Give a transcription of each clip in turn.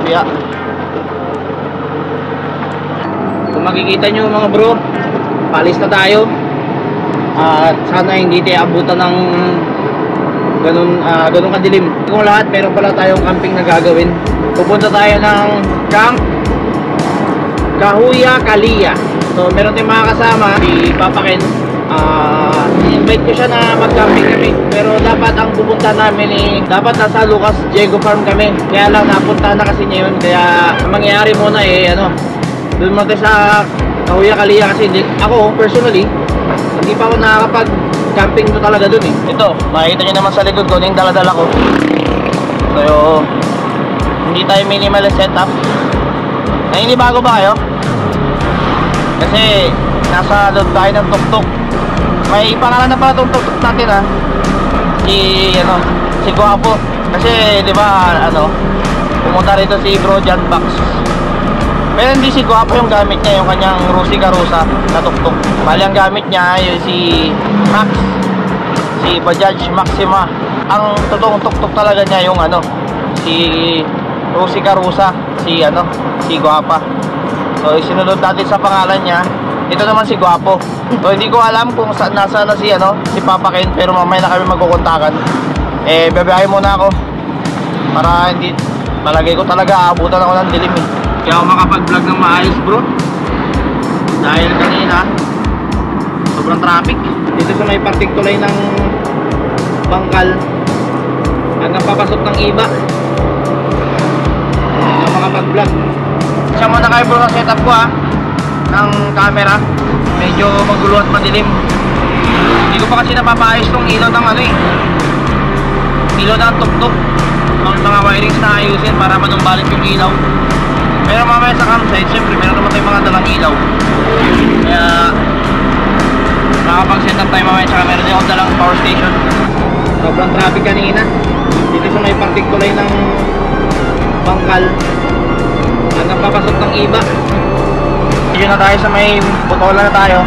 Kaya kung makikita nyo mga bro, palis na tayo. At sana hindi tayo abutan ng ganun kadilim. Kung lahat, meron pala tayong camping na gagawin. Pupunta tayo ng Camp Kahuya Kalia. So meron tayong mga kasama, si Papa Ken. I-invite ko siya na mag-camping kami. Pero dapat ang pupunta namin dapat nasa Lucas Diego Farm kami. Kaya lang napunta na kasi niya yun. Kaya ang mangyayari muna doon muna sa Kahuya Kalia. Kasi ako personally, hindi pa ako nakakapag-camping to talaga doon Ito, makikita nyo naman sa likod ko yung daladala ko. So hindi tayo minimalist setup. Naninibago ba kayo? Kasi nasa loob tayo ng tuk-tuk. May pangalan na pala itong tuk-tuk natin si Guapo. Kasi di ba pumunta rito si Bro John Box. Pero hindi si Guapo yung gamit niya, yung kanyang Rusi Karusa na tuk-tuk. Bali ang gamit niya yung si Max, si Bajaj Maxima. Ang totoong tuk-tuk talaga niya yung si Rusi Karusa, si Guapa. So isinunod natin sa pangalan niya. Ito naman si Guapo. So hindi ko alam kung nasa na si Papa Ken, pero mamaya na kami magkukontakan. Babae muna ako para hindi malagay ko talaga aabutan ako ng dilim Kaya ako makapag-vlog ng maayos bro. Dahil kanina sobrang traffic dito sa may parting tulay ng Bangkal hanggang papasok ng iba. Makapag-vlog. Siya muna kayo bro sa setup ko ng camera. Medyo magulo at madilim. Hindi ko pa kasi napapaayos tong ilaw ng ilaw ng tuk-tuk. Mga wirings na ayusin para manumbalik yung ilaw. Pero mamaya sa campsite, syempre meron naman tayong mga dalang ilaw. Kaya makapag-set up tayo mamaya. Tsaka meron din akong dalang power station. Sobrang traffic kanina dito sa may parting tulay ng Bangkal hanggang papasok ng iba. Dito na tayo sa may Botola na tayo.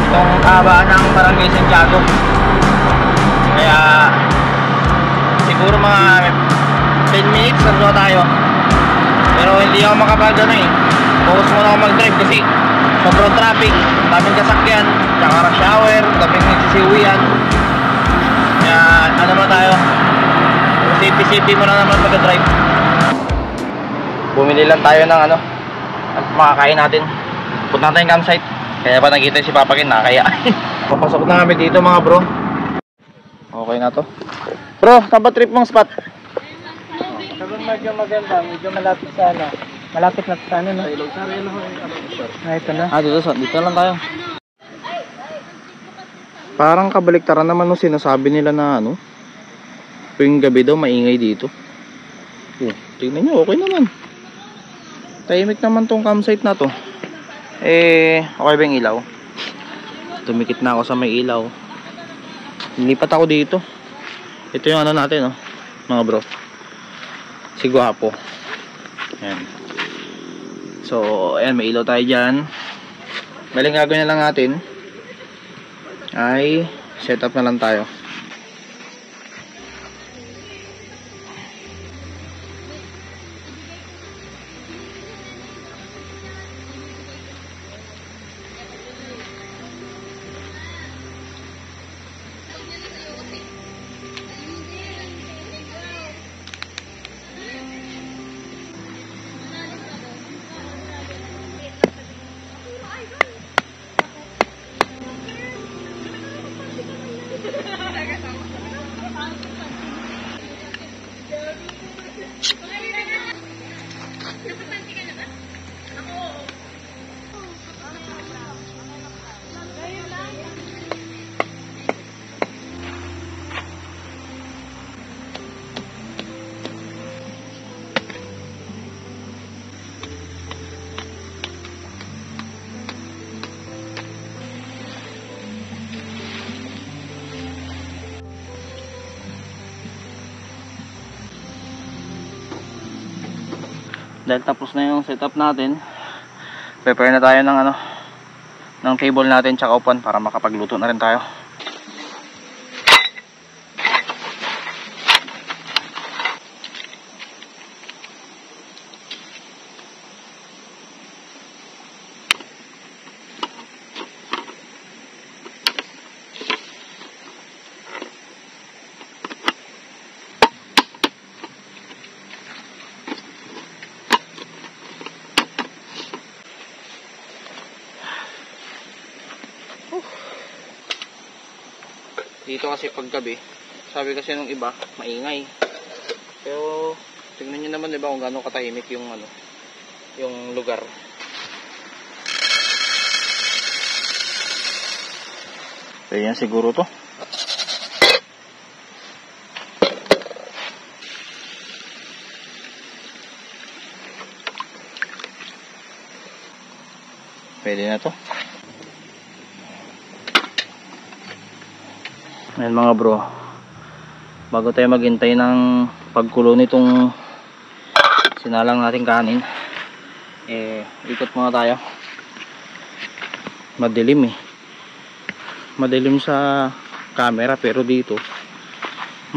Itong kabaan ng Barangay Santiago. Kaya siguro mga 10 minutes nandito tayo. Pero hindi ako focus muna ako mag-drive kasi sobrang traffic, daming kasakyan, tsaka rush hour, daming nagsisiwian. Kaya tayo, safety muna naman pag-drive. Bumili lang tayo ng at makakain natin. Punta natin yung campsite. Kaya pa nakita si Papa Ken, nakakaya. Papasok na kami dito mga bro. Okay na to. Bro, saan ba trip mong spot? Medyo maganda, medyo malapit sa malapit na sa no? Ito na. Dito lang tayo. Parang kabaliktaran naman nung sinasabi nila na tuwing gabi daw maingay dito. Tingnan nyo, okay naman. Tahimik naman tong campsite na to. Okay ba yung ilaw? Tumikit na ako sa may ilaw. Nilipat ako dito. Ito yung natin mga bro. Si Guapo. Ayan. So ayan, may ilaw tayo dyan. Maling gagawin na lang natin ay set up na lang tayo. Dahil tapos na yung setup natin, prepare na tayo ng ng table natin tsaka upuan para makapagluto na rin tayo. Dito kasi paggabi, sabi kasi nung iba, maingay. Pero tingnan niyo naman 'di ba kung gaano katahimik yung yung lugar. Pwede yan siguro to. Pwede na to. Ayan mga bro, bago tayo maghintay ng pagkulo nitong sinalang nating kanin, ikot muna tayo. Madilim madilim sa camera, pero dito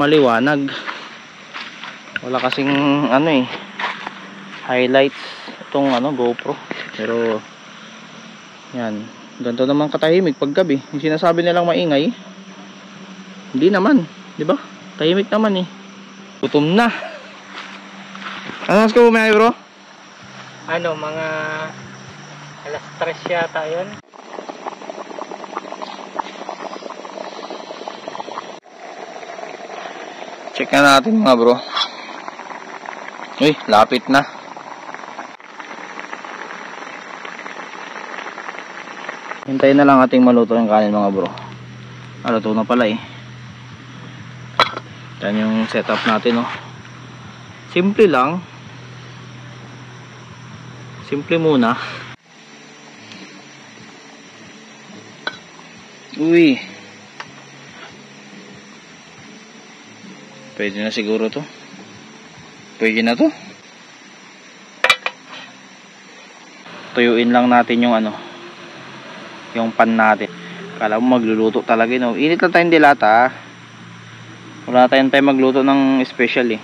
maliwanag. Wala kasing highlights itong GoPro, pero yan, ganito naman katahimik paggabi. Yung sinasabi nilang maingay, hindi naman, di ba? Tahimik naman Gutom na. Ano mas ka bumiyay bro? Mga alas 3 yata yun. Check na natin mga bro. Uy, lapit na. Hintayin na lang ating maluto yung kanin mga bro. Luto na pala Yan yung setup natin Simple lang. Simple muna. Uy. Pwede na siguro to. Pwede na to. Tuyuin lang natin yung yung pan natin. Kala mo magluluto talaga Init lang tayong dilata. Wala tayong time magluto ng special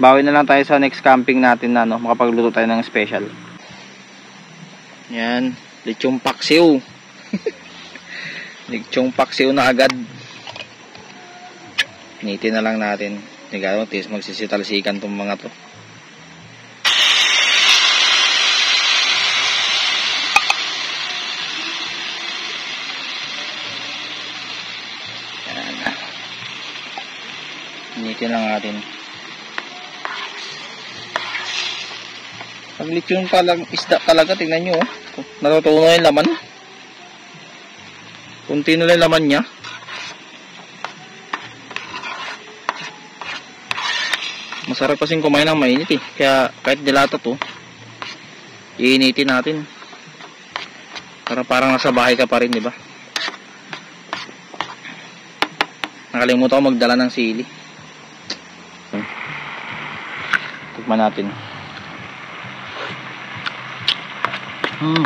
Bawi na lang tayo sa next camping natin na makapagluto tayo ng special. Yan, lechong paksiw. Lechong paksiw na agad. Initin na lang natin. Nagano, tis magsisitalsikan tong mga to. Initin lang natin. Pag lechon palang isda talaga, tingnan nyo natutunaw yung laman. Kunti na lang yung laman nya. Masarap kasing kumain ng mainit Kaya kahit dilata to, iinitin natin. Para parang nasa bahay ka pa rin, di ba? Nakalimutan ko magdala ng sili. Tikman natin.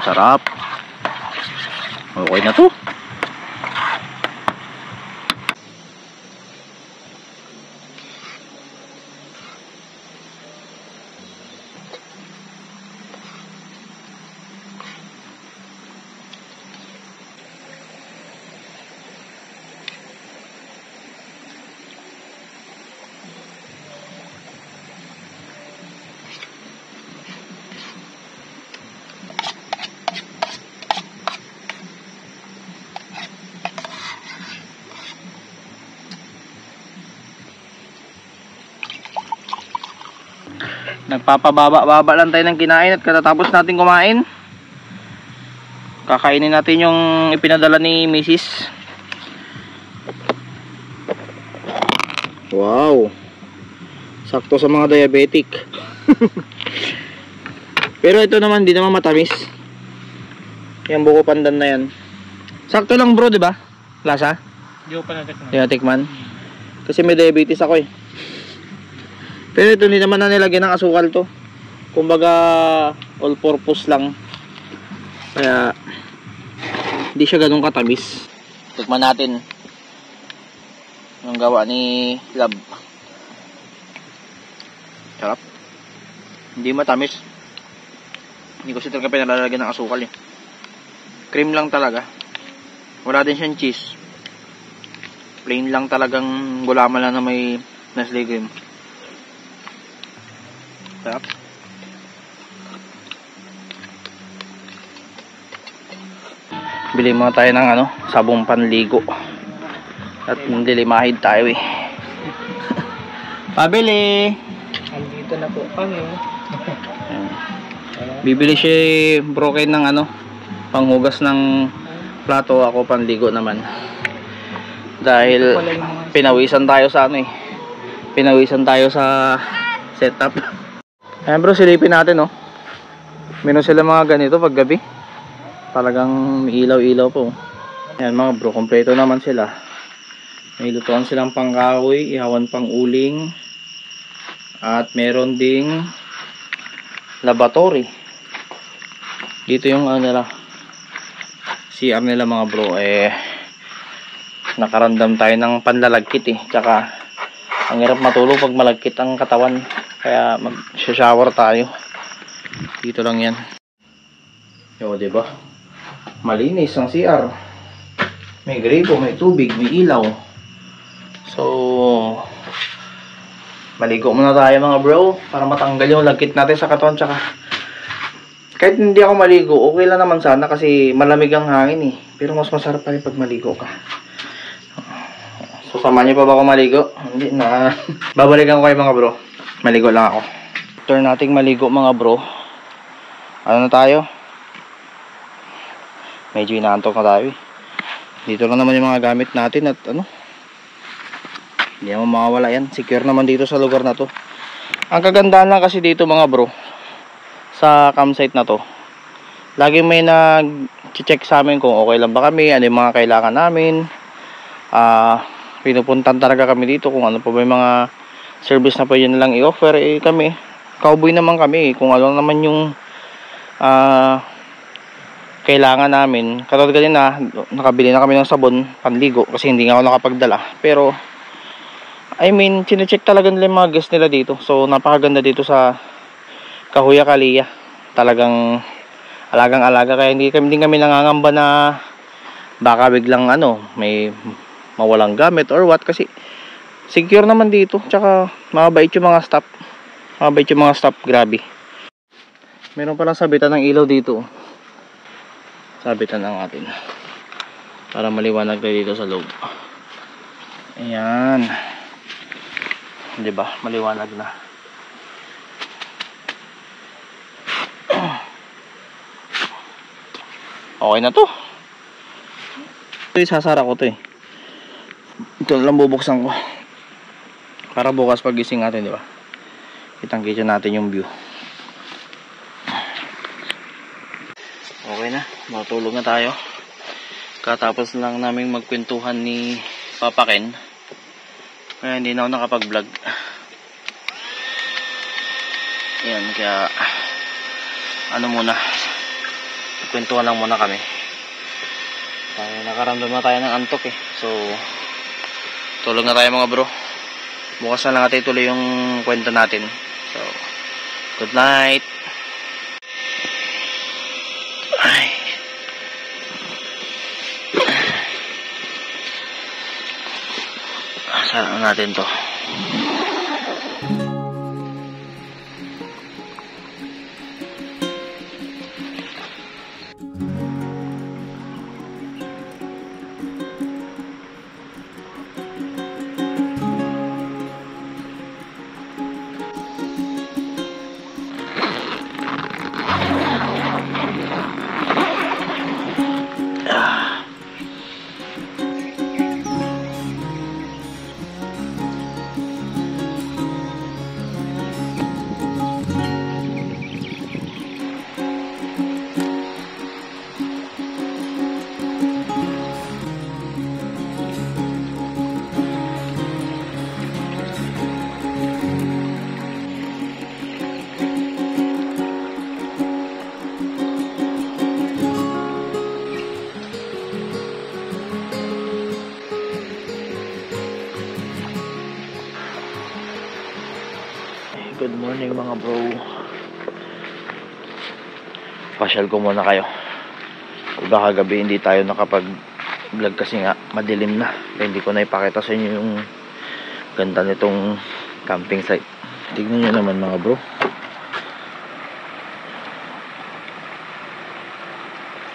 Sarap. Okay na to. Nagpapababa-baba lang tayo ng kinain at katatapos natin kumain, kakainin natin yung ipinadala ni Mrs. Wow, sakto sa mga diabetic. Pero ito naman, di naman matamis. Yung buko pandan na yan, sakto lang bro, di ba? Lasa? Di ko pa natikman. Di natikman? Kasi may diabetes ako Pero ito, hindi naman na nilagyan ng asukal to. kumbaga all purpose lang. Kaya hindi siya ganun katamis. Tikman natin yung gawa ni Lab. Sarap. Hindi matamis. Hindi ko siya talaga pinalalagyan ng asukal eh. Cream lang talaga. Wala din siyang cheese. Plain lang talagang gulaman lang na may Nestle cream. Sarap. Bili muna tayo ng sabong panligo. At dilimahid tayo eh. Pabili! Andito na po kami. Bibili siya broken ng panghugas ng plato, ako panligo naman. Dahil pinawisan tayo sa pinawisan tayo sa setup. Ayan bro, silipin natin meron sila mga ganito pag gabi. Talagang may ilaw-ilaw po. Ayan mga bro, kompleto naman sila. May lutuan silang pangkahoy, ihawan pang uling. At meron ding lavatory. Dito yung CR nila mga bro. Nakarandam tayo ng panlalagkit tsaka ang hirap matulog pag malagkit ang katawan. Kaya mag-shower tayo. Dito lang yan. Yo, diba? Malinis ang CR. May gripo, may tubig, may ilaw. So maligo muna tayo mga bro para matanggal yung lagkit natin sa katawan. Tsaka kahit hindi ako maligo, okay lang naman sana kasi malamig ang hangin pero mas masarap pa rin pag maligo ka. So samahan niyo pa ba ako maligo? Hindi na. Babalikan ko kayo mga bro. Maligo lang ako. Turn nating maligo mga bro. Ano na tayo? Medyo inaantok na tayo Dito lang naman yung mga gamit natin at hindi naman mawawala yan. Secure naman dito sa lugar na to. Ang kagandahan lang kasi dito mga bro, sa campsite na to, lagi may nag-check sa amin kung okay lang ba kami, ano yung mga kailangan namin. Pinupuntan talaga kami dito kung ano pa ba yung mga service na pwede nilang i-offer. Kami, cowboy naman kami kung ano naman yung kailangan namin. Katulad kanina, nakabili na kami ng sabon panligo kasi hindi nga ako nakapagdala. Pero chinecheck talaga nila yung mga guests nila dito. So napakaganda dito sa Kahuya Kalia. Talagang alagang-alaga. Kaya hindi kami nangangamba na baka biglang may mawalang gamit or what. Kasi secure naman dito. Tsaka mabait yung mga staff. Mabait yung mga staff. Grabe. Meron palang sabitan ng ilaw dito. Sabitan ng atin. Para maliwanag tayo dito sa loob. Ayan. Diba? Maliwanag na. Okay na to. Ito isasara ko to Ito lang bubuksan ko. Para bukas pagising natin, diba? Kitang-kita natin yung view. Okay na. Matulog na tayo. Katapos lang naming magkwentuhan ni Papa Ken. Kaya hindi na ako nakapag-vlog. Ayan, kaya muna, kwentuhan lang muna kami. Nakaramdam na tayo ng antok So tulog na tayo mga bro. Bukas na lang natin ituloy yung kwento natin. So good night. Saan natin to? mga bro. Pasyal ko muna kayo. Baka gabi hindi tayo nakapag vlog kasi nga madilim na. Kaya hindi ko na ipakita sa inyo yung ganda nitong camping site. Tignan nyo naman mga bro.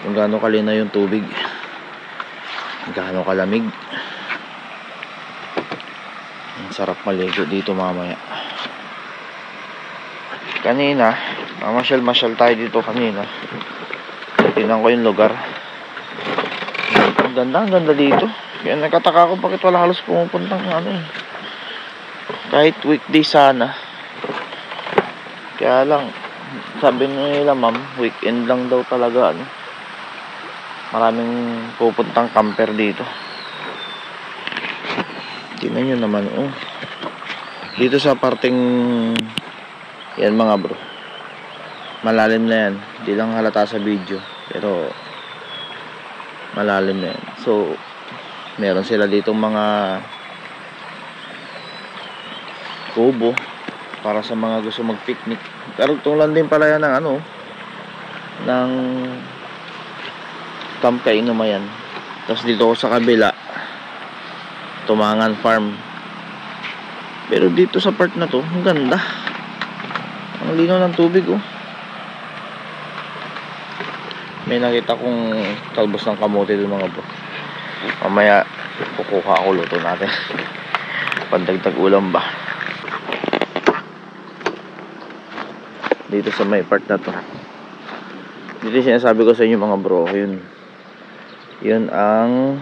Kung gaano kalinaw yung tubig, gaano kalamig. Ang sarap maligo dito mamaya. Kanina mamasyal-masyal tayo dito kanina. Tingnan ko yung lugar. Ang ganda dito. Kaya nakataka ko bakit wala halos pumupuntang kahit weekday sana. Kaya lang sabi nila ma'am, weekend lang daw talaga maraming pupuntang camper dito. Tingnan nyo naman dito sa parting yan mga bro, malalim na yan. Di lang halata sa video pero malalim na yan. So meron sila ditong mga kubo para sa mga gusto mag picnic. Karugtungan din pala yan ng Camp Kainumayan. Tapos dito ko sa kabila, Tumangan Farm. Pero dito sa part na to, ang ganda. Ang linaw ng tubig May nakita kong talbos ng kamote doon mga bro. Mamaya kukuha ako, luto natin. Pandagdag ulam ba. Dito sa may part na to. Dito sinasabi ko sa inyo mga bro, yun ang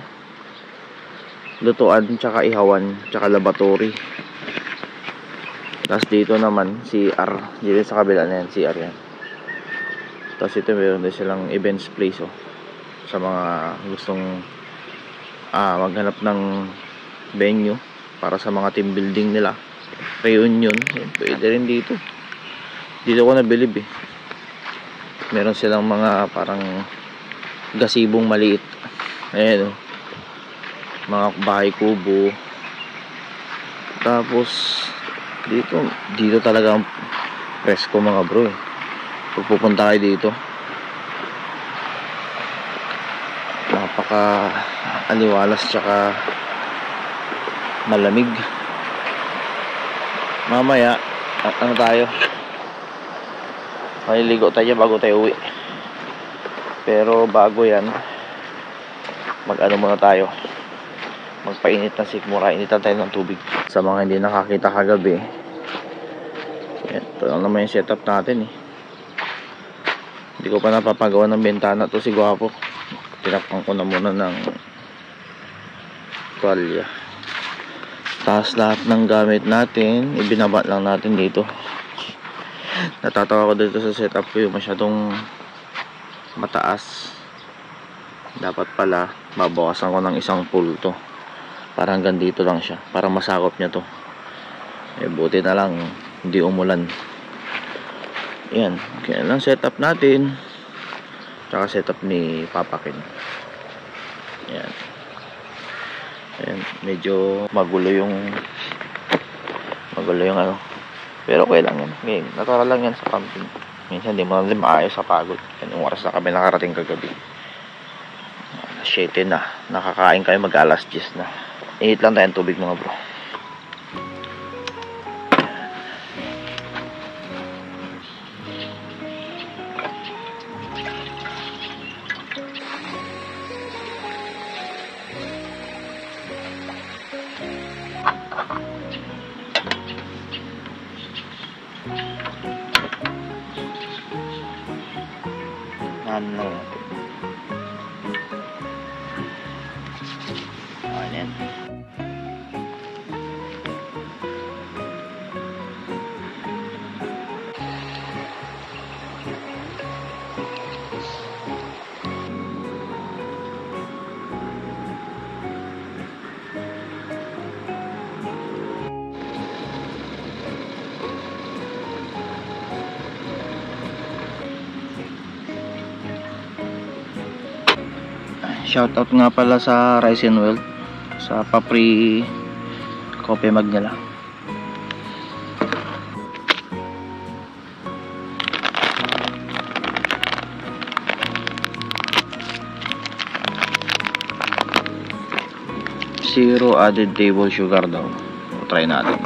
lutuan, tsaka ihawan, tsaka laboratory. Tapos dito naman CR. Dito sa kabila na yan, CR yan. Tapos ito meron din silang events place sa mga gustong maghanap ng venue para sa mga team building nila, reunion. Pwede rin dito. Dito ko nabilib meron silang mga parang gasibong maliit. Ayan mga bahay kubo. Tapos dito talaga ang presko mga bro Pag pupunta kayo dito, napaka aliwalas tsaka malamig. Mamaya tayo, maliligo tayo bago tayo uwi. Pero bago yan, muna tayo, magpainit ng sikmura. Initan tayo ng tubig. Sa mga hindi nakakita kagabi, ito lang naman yung setup natin Hindi ko pa napapagawa ng bentana to si Gwapo. Tinakpan ko na muna ng tuwalya. Tapos lahat ng gamit natin ibinaba lang natin dito. Natatawa ko dito sa setup ko, yung masyadong mataas. Dapat pala babawasan ko ng isang pull to. Parang hanggang dito lang siya, para masakop niya to. Buti na lang hindi umulan. Yan, kaya lang setup natin. Tsaka setup ni Papa Ken. Yan. Ayan, medyo magulo yung pero okay lang yan. Ngayon, natural lang yan sa camping. Minsan hindi mo naman maayos sa pagod. Yan yung oras na kami nakarating kagabi. 7 na. Nakakain kayo mag alas 10 na. Init lang tayong tubig mga bro. Ayan. Shoutout nga pala sa Rice and Well, sa pa-free coffee mag nila. Zero added table sugar daw. Try natin.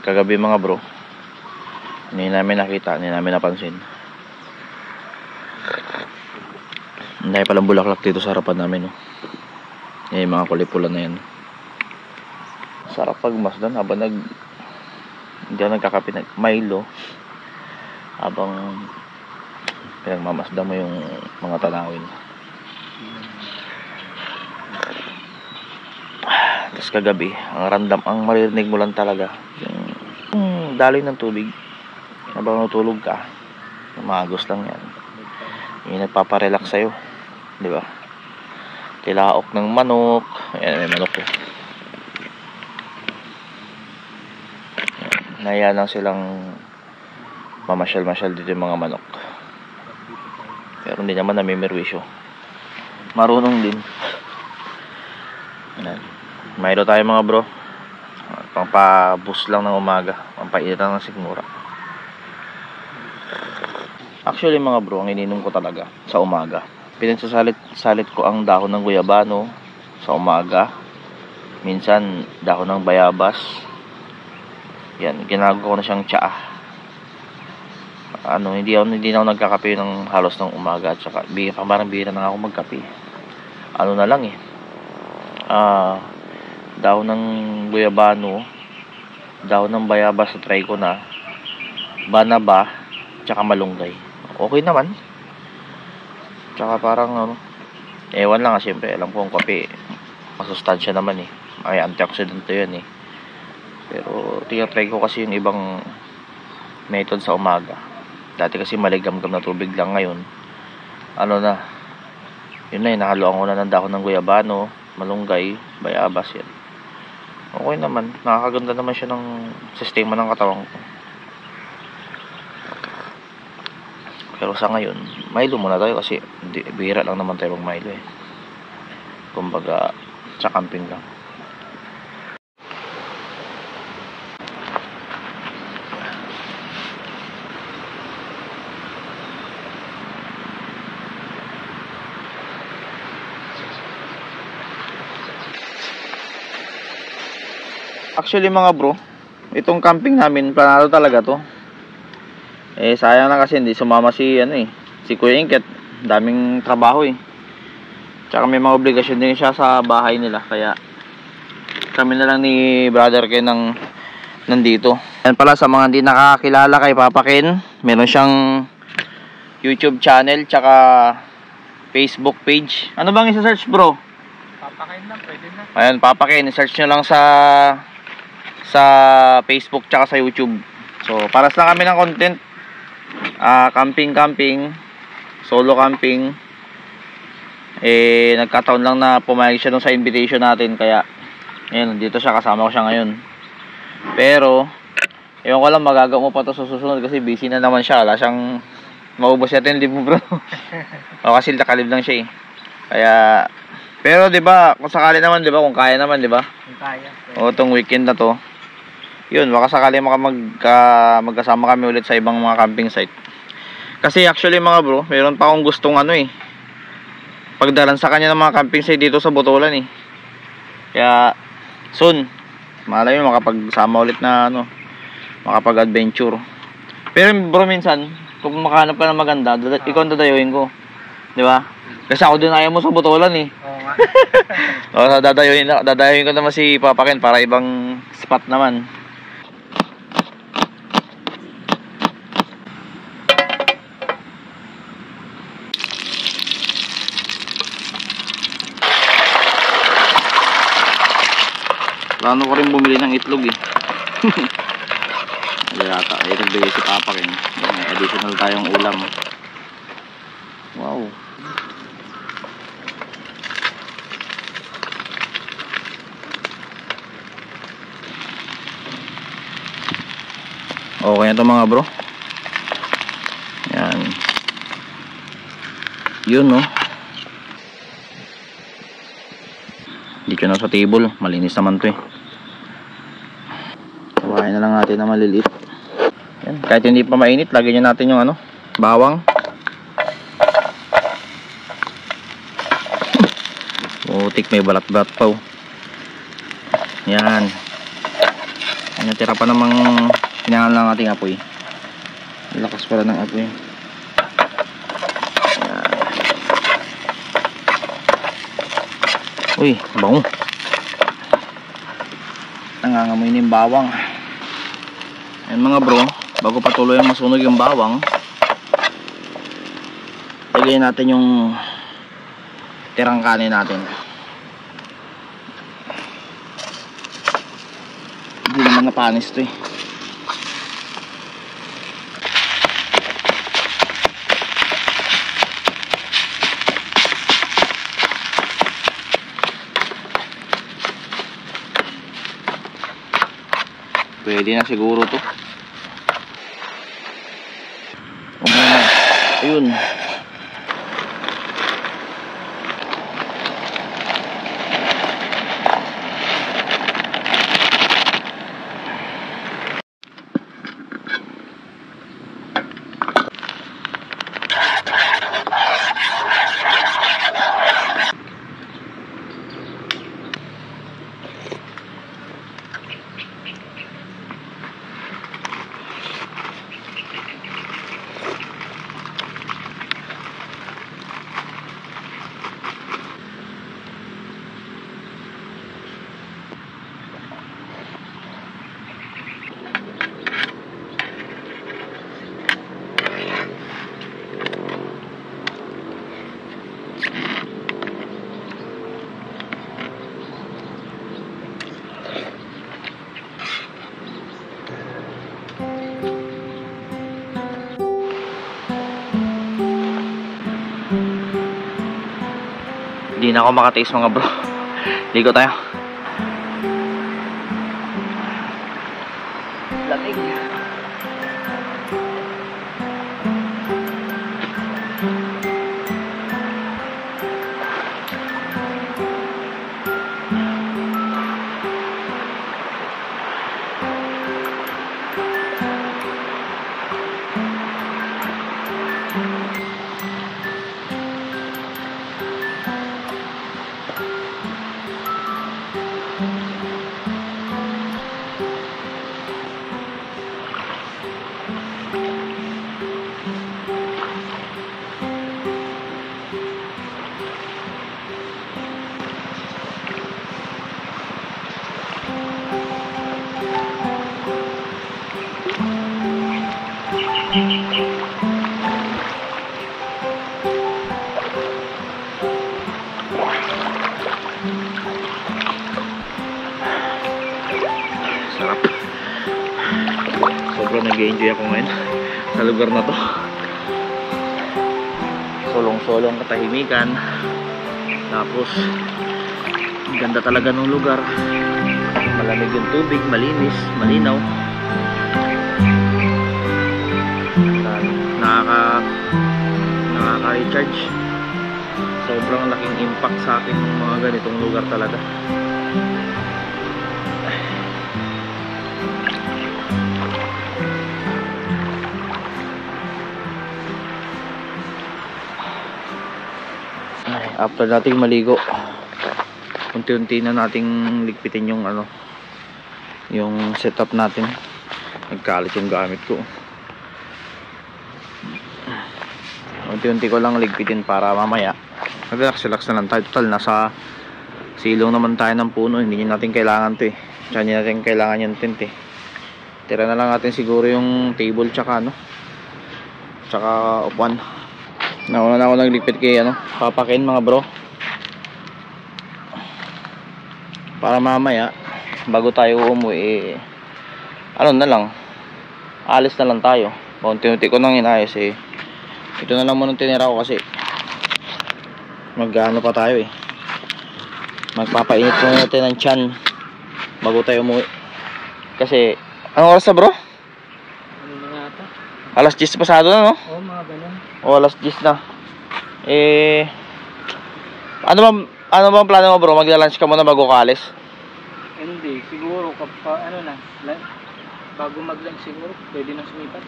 Kagabi mga bro, hindi namin nakita, hindi namin napansin. Hindi palang bulaklak dito sa harapan namin, no? Yung mga kulay-pula na yan. Sarap pagmasdan habang hindi ako nagkakape ng Milo, habang pinagmamasdan mo yung mga tanawin. Tapos kagabi, ang maririnig mo lang talaga yung daloy ng tubig habang natulog ka. Magos lang yan. Yung nagpaparelax sa'yo, di ba? Tilaok ng manok. Ayan, may manok eh. Naya lang silang mamasyal-masyal dito yung mga manok. Pero hindi naman namimirwisyo. Marunong din. Ayan. Mayro tayo mga bro. Pangpa-boost lang ng umaga. Pampainit lang ng sigmura. Actually mga bro, ang ininom ko talaga sa umaga, pinagsasalit ko ang dahon ng guyabano sa umaga. Minsan dahon ng bayabas. Yan, ginagawa ko na siyang tsaa. Hindi na ako nagkakape ng halos ng umaga. At saka parang bihira na ako magkape. Na lang eh, dahon ng guyabano, dahon ng bayabas sa try ko na, banaba, tsaka malunggay. Okay naman. Tsaka parang ewan lang siyempre, alam ko ang kape masustansya naman eh, may antioxidant yun eh. Pero tinatry ko kasi yung ibang method sa umaga. Dati kasi maligamgam na tubig lang, ngayon yun na, nakaluan ko na ng dahon ng guyabano, malunggay, bayabas yan. Okay naman, nakakaganda naman siya ng sistema ng katawan ko. Pero sa ngayon, Milo muna tayo kasi bihira lang naman tayo mag Milo eh. Kumbaga, sa camping lang. Actually mga bro, itong camping namin, planado talaga to. Sayang na kasi hindi sumama si Kuya Inket. Daming trabaho eh. Tsaka may mga obligasyon din siya sa bahay nila, kaya kami na lang ni Brother Ken nandito. Yan pala sa mga hindi nakakilala kay Papa Ken, meron siyang YouTube channel tsaka Facebook page. Ano bang isa-search bro? Papa Ken lang, pwede na. Ayan, Papa Ken, search nyo lang sa Facebook tsaka sa YouTube. So, paras lang kami ng content. Camping, solo camping. Nagkataon lang na pumayag siya dun sa invitation natin, kaya ayun, dito siya, kasama ko siya ngayon. Pero ewan ko lang, magagawa mo pa to sa susunod kasi busy na naman siya. Wala siyang maubos natin, live mo bro. O kasi nakalib lang siya eh. Kaya, pero 'di ba, kung sakali naman, 'di ba, kung kaya naman, 'di ba? Kung kaya. O tong weekend na to, yun, baka sakali magkasama kami ulit sa ibang mga camping site. Kasi actually mga bro, meron pa akong gustong pagdalan sa kanya ng mga camping site dito sa Botolan eh. Kaya soon, malay mo makapagsama ulit na ano, makapag-adventure. Pero bro, minsan kung makahanap ka ng maganda, ikaw ang dadayuhin ko. Di ba? Kasi ako din ayaw mo sa Botolan eh. Oo nga. O, dadayuhin ko naman si Papa Ken para ibang spot naman. Plano ko rin bumili ng itlog eh. Yata, ay nagbigay si Papa Ken. May additional tayong ulam. Wow. Okay na to mga bro. Yan. Yun no. Dito na sa table. Malinis naman to eh. Sabahin na lang natin na maliliit. Yan. Kahit hindi pa mainit, lagyan natin yung ano, bawang. Putik, may balat-balat pa oh. Yan. Yan, natira pa namang hinangan lang ating apoy. Lakas pala ng apoy. Yan. Uy, bango. Nangangamoy na yung bawang. Yan mga bro, bago patuloy ang masunog yung bawang, lagyan natin yung tirang kanin natin. Hindi naman napanis to eh. Pwede na siguro to. Ayun. Hindi na ako makatiis mga bro. Ligo tayo. Lamig. Sarap. Sobrang nag-enjoy ako ngayon sa lugar na to. Solong-solong katahimikan. Tapos ang ganda talaga ng lugar. Malamig yung tubig, malinis, malinaw. Nakaka-recharge. Sobrang laking impact sa akin ng mga ganitong lugar talaga. Ay. after nating maligo, unti-unti na nating ligpitin yung ano, yung setup natin. Nagkalat yung gamit ko. Unti-unti ko lang ligpitin para mamaya relax na lang tayo. Total, nasa silong naman tayo ng puno. Hindi natin kailangan to eh. Tsaka hindi natin kailangan yung tent eh. Tira na lang natin siguro yung table tsaka ano, tsaka upuan. Nauna na ako nagligpit kay ano, papakin mga bro, para mamaya bago tayo umuwi ano na lang, alis na lang tayo. Unti-unti ko nang inayos eh. Ito na lang muna tinira ko kasi mag-ano pa tayo eh, magpapainit muna natin ng tiyan bago tayo umuwi. Kasi anong oras na bro? Ano na nga ito? Alas 10 pasado na no? Oo, mga ganun. O alas 10 na. Ano bang plano mo bro? Magla-lunch ka muna bago ka alis? Hindi, siguro kapag ano na, bago mag-lunch siguro, pwede na sumipat.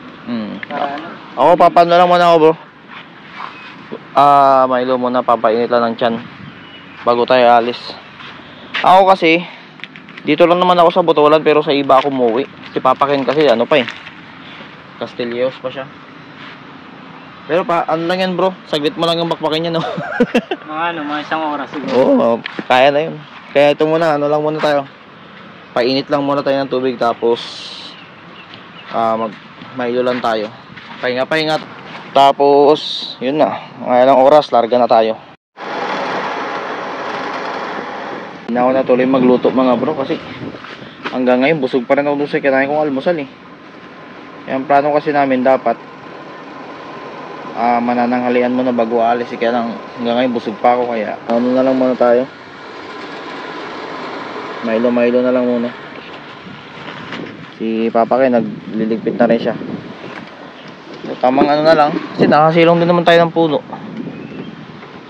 Para ano? Ako, papano lang muna ako bro. Milo muna, papainit lang ng tiyan bago tayo alis. Ako kasi, dito lang naman ako sa Botolan, pero sa iba ako umuwi. Si Papakin kasi, ano pa eh, Castilleos pa siya. Pero ano lang yan bro, saglit mo lang yung bakbakin niya no. Mga isang oras siguro. Oo, kaya na yun. Kaya ito muna, ano lang muna tayo, painit lang muna tayo ng tubig, tapos Milo lang tayo, pahinga. Tapos yun na, ngayon ang oras, larga na tayo. Hindi na ako natuloy magluto mga bro, kasi hanggang ngayon busog pa rin ako dun sa kinain kong almusal eh. Yung plano kasi namin dapat manananghalian muna bago alis eh, kaya lang hanggang ngayon busog pa ako, kaya ano na lang muna tayo, Milo na lang muna. Si Papa kay nagliligpit na rin siya. So, tamang ano na lang, kasi nakasilong din naman tayo ng puno.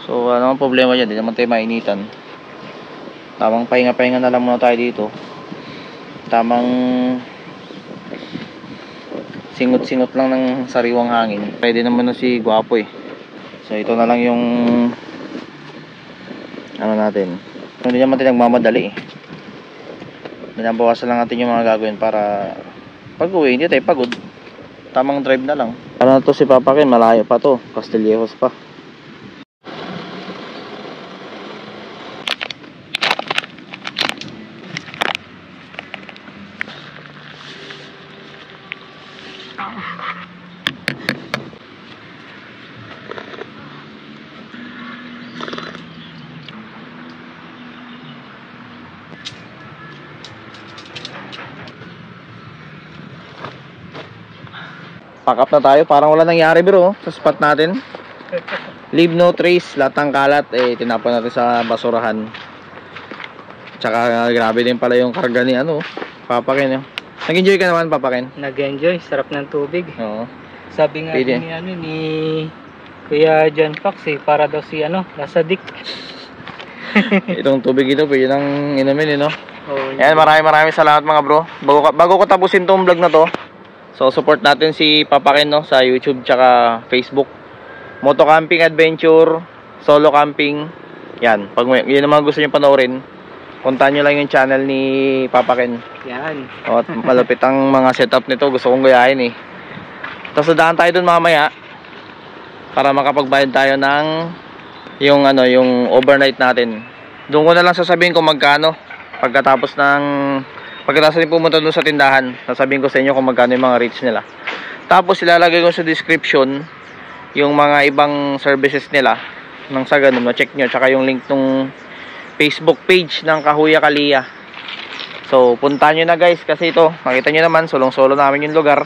So ano ang problema dyan, di naman tayo mainitan. Tamang pahinga na lang muna tayo dito. Tamang singot-singot lang ng sariwang hangin. Pwede naman na si Guwapo eh. So ito na lang yung ano natin. Hindi naman tayo nagmamadali eh. Binabawasan lang natin yung mga gagawin para pag uwi hindi tayo pagod. Tamang drive na lang. Ano na to si Papa Ken, malayo pa to, Castilleos pa. Pack up na tayo, parang wala nangyari bro sa spot natin. Leave no trace, lahat ng kalat eh tinapon natin sa basurahan. Tsaka grabe din pala yung karga ni ano, Papa Ken. Nag-enjoy ka naman Papa Ken? Nag-enjoy, sarap ng tubig. Oo. Sabi nga Pwede. ni Kuya John Fox eh, para daw si nasa dik. Itong tubig ito pwede nang inumin no. Oh, Ayan, maraming salamat mga bro. Bago ko tapusin tong vlog na to, so support natin si Papa Ken no, sa YouTube tsaka Facebook. Moto camping adventure, solo camping. Yan, pag yun ang mga gusto niyo panoorin, puntahan niyo lang yung channel ni Papa Ken. yan. O, at malupit ang mga setup nito, gusto kong gayahin eh. Tapos dadaan tayo dun mamaya para makapagbayad tayo ng yung yung overnight natin. Doon ko na lang sasabihin kung magkano pagkatapos din pumunta dun sa tindahan. Sasabihin ko sa inyo kung magkano yung mga rates nila. Tapos ilalagay ko sa description yung mga ibang services nila nang sa ganun ma-check nyo, tsaka yung link ng Facebook page ng Kahuya Kalia. So puntahan nyo na guys, kasi ito makita nyo naman solong-solo namin yung lugar.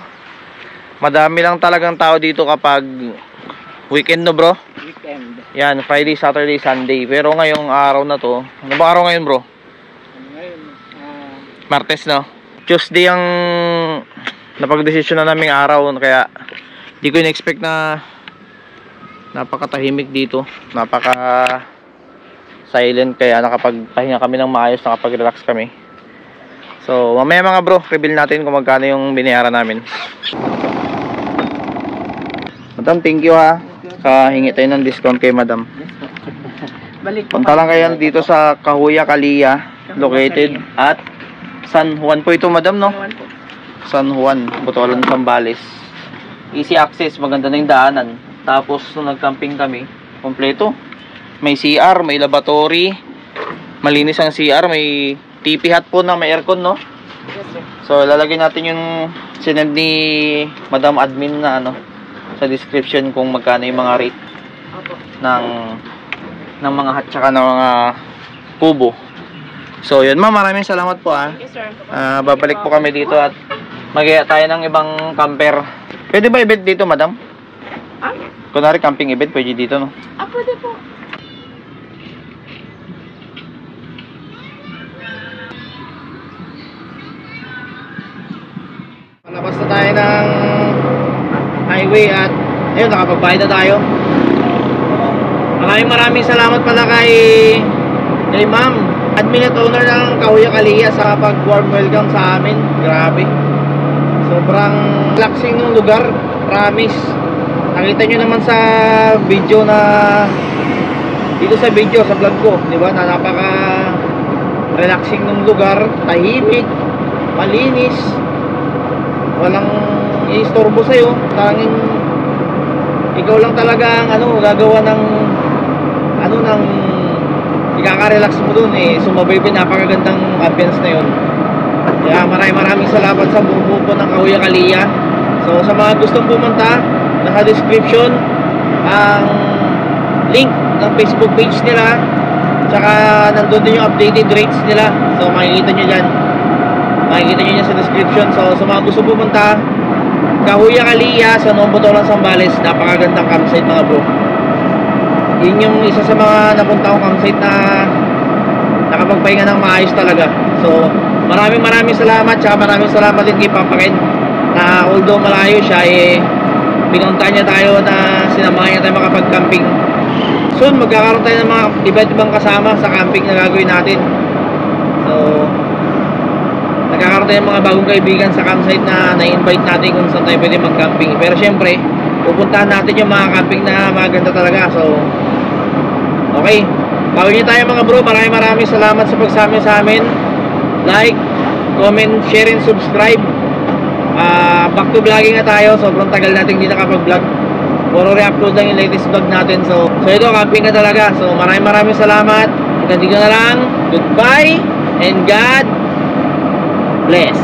Madami lang talagang tao dito kapag weekend no bro. Weekend. Yan, Friday, Saturday, Sunday. Pero ngayong araw na to, ano ba araw ngayon bro? Ngayon, Martes no? Tuesday ang napag-desisyon na naming araw, kaya di ko in-expect na napakatahimik dito, napaka silent, kaya nakapagpahinga kami ng maayos, nakapag-relax kami. So mamaya mga bro, reveal natin kung magkano yung binayaran namin. Madam, thank you ha, kahingi tayo ng discount kay madam. Balik Punta lang kayo dito sa Kahuya Kalia, located at San Juan po ito, madam, no? Naman po. San Juan, Botolan, Zambales. Easy access, maganda na yung daanan. Tapos, nung nag-camping kami, kompleto. May CR, may laboratory, malinis ang CR, may TV hot po na may aircon, no? Yes, sir. So, lalagay natin yung sinend ni Madam Admin na ano, sa description kung magkano yung mga rate Opo. ng mga hot tsaka ng mga kubo. So, yun ma'am, maraming salamat po ah. Thank you, sir. Babalik po kami dito at mag-iya tayo ng ibang camper. Pwede ba event dito, madam? Ah? Kunwari camping event, pwede dito, no? Ah, pwede po. Palabas na tayo ng highway at ayun, nakapagbayad na tayo. Maraming salamat pala kay ma'am, admin at owner ng Kahuya Kalia sa pag-warm welcome sa amin. Grabe. Sobrang relaxing ng lugar, promise. Nakita nyo naman sa video na dito sa video, sa vlog ko, di ba, na napaka relaxing ng lugar, tahimik, malinis, walang iistorbo sa'yo, tanging ikaw lang talaga ang gagawa ng ikaka-relax mo dun sumabay pa, napakagandang ambience na yun. Kaya maraming salamat sa buo po ng Kahuya Kalia. So sa mga gustong pumunta, nasa description ang link ng Facebook page nila, tsaka nandun din yung updated rates nila. So makikita nyo dyan sa description. So sa mga gusto pumunta, Kahuya Kalia sa Botolan, Zambales, napakagandang campsite mga bro. Yun yung isa sa mga napunta kong campsite na nakapagpahinga ng maayos talaga. So maraming salamat, tsaka maraming salamat din kay Papa Ken na although malayo siya, pinunta niya tayo na sinamahan niya tayo makapag-camping. Soon magkakaroon tayo ng mga iba't ibang kasama sa camping na gagawin natin. So nagkakaroon tayo ng mga bagong kaibigan sa campsite na na-invite natin kung saan tayo pwede mag-camping. Pero syempre, pupuntahan natin yung mga camping na maganda talaga. So okay, bawal nyo tayo mga bro. Maraming salamat sa pagsama sa amin. Like, comment, share, and subscribe. Back to vlogging na tayo. Sobrang tagal natin hindi nakapag-vlog. Puro re-upload lang yung latest vlog natin. So ito, camping na talaga. So maraming salamat. Hanggang dito na lang. Goodbye and God bless.